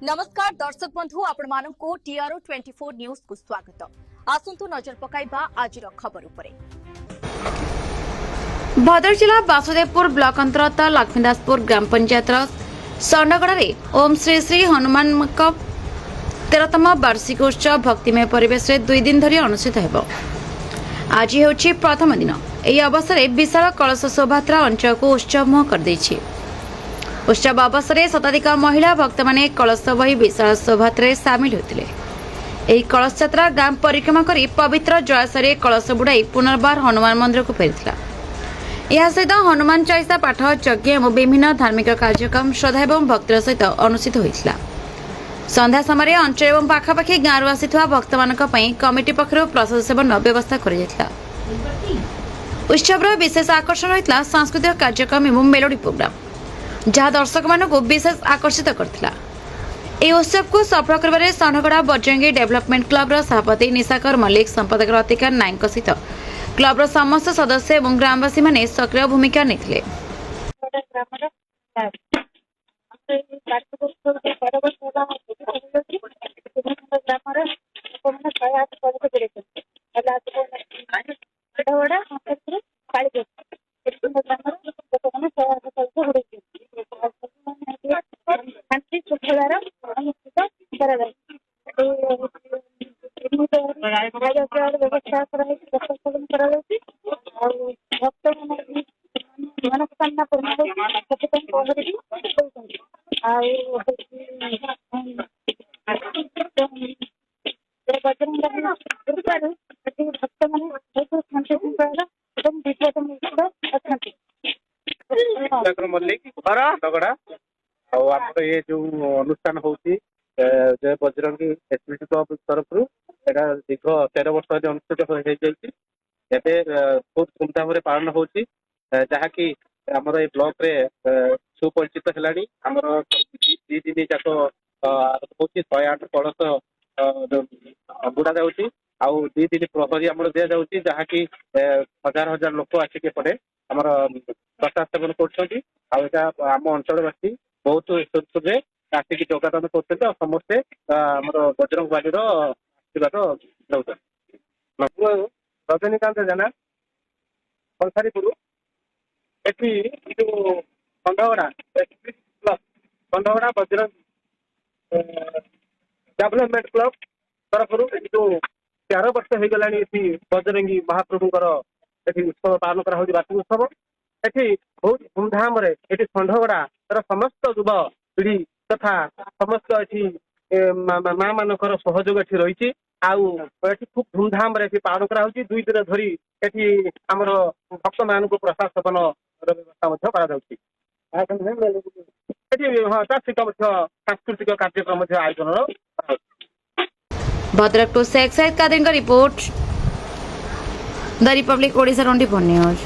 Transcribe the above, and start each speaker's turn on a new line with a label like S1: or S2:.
S1: नमस्कार दर्शक बंधु आपण मानकु टीआरओ 24 न्यूज को स्वागत। आसंतु नजर पकाइबा आज खबर उपरे। भद्रक जिला वासुदेवपुर ब्लॉक अंतर्गत लक्ष्मीदासपुर ग्राम पंचायत संडगड़ा ओम श्री श्री हनुमान 13तम वार्षिक उत्सव भक्तिमय परिवेश रे 2 दिन धरी अनुष्ठित हेबो। आज हेउछि प्रथम दिन। एही अवसर में विशाल कलश शोभायात्रा अंचल को उत्सवमय कर दैछि। उत्सव अवसर में शताधिक महिला भक्त माने कलश बही विशाल शोभायात्रा सामिल होते। यह कलश यात्रा गांव परिक्रमा कर पवित्र जलाशय कलश बुड़ाई पुनर्बार हनुमान मंदिर को फेरी। यह सहित हनुमान चालीसा पाठ यज्ञ और विभिन्न धार्मिक कार्यक्रम श्रद्धा और भक्तिर सहित अनुष्ठित होता। संध्या समय अंचल और पाखापाखि गांव आसीथिबा भक्त मानक पई कमिटी पक्षरु प्रसाद सेवन व्यवस्था कर उत्सव विशेष आकर्षण होता सांस्कृतिक कार्यक्रम और मेलोडी प्रोग्राम जहाँ दर्शक मानक विशेष आकर्षित करथिला। ए उत्सव को सफल करबारे संडगड़ा बजरंगी डेवलपमेंट क्लब सभापति निशाकर मल्लिक संपादक रतिका नायक सहित क्लब समस्त सदस्य और ग्रामवासी माने सक्रिय भूमिका नेथिले।
S2: ये जो अनुष्ठान होती जय बजरंगी एसपीटी क्लब तरफ दीर्घ 13 वर्ष अनुष्ठित बहुत धूमधाम पालन होती जहाँकि आमर ये ब्लॉक रे सुपरिचित है। आमर 2 दिन जाक हूँ 108 कलश बुड़ा जाऊँगी आउ 2 दिन प्रहरी आम दि जाऊँगी जहाँकि हजार हजार लोक आसिक पड़े आम प्रसाद सेवन कर आम अंचलवासी बहुत सुरे आसिक योगदान कर समस्ते बजरंग बाली आशीर्वाद रजनीकांत जेना कंसारीपुर एटी जो कंधगड़ा बजरंग डेवलपमेंट क्लब तरफ जो 13 वर्ष हो गला बजरंगी महाप्रभुंर उत्सव पालन कर वार्षिक उत्सव एटी बहुत धूमधाम संडगड़ा समस्त युव पीढ़ी तथा समस्त माँ मानकर सहयोग एटी रही खूब धूमधाम पालन कर 2 दिन धरी आमर भक्त मान प्रसाद सेवन व्यवस्था सांस्कृतिक कार्यक्रम आयोजन।
S1: Bhadrak to Sheikh Saeed Qadri report the Republic Odisha 24 news.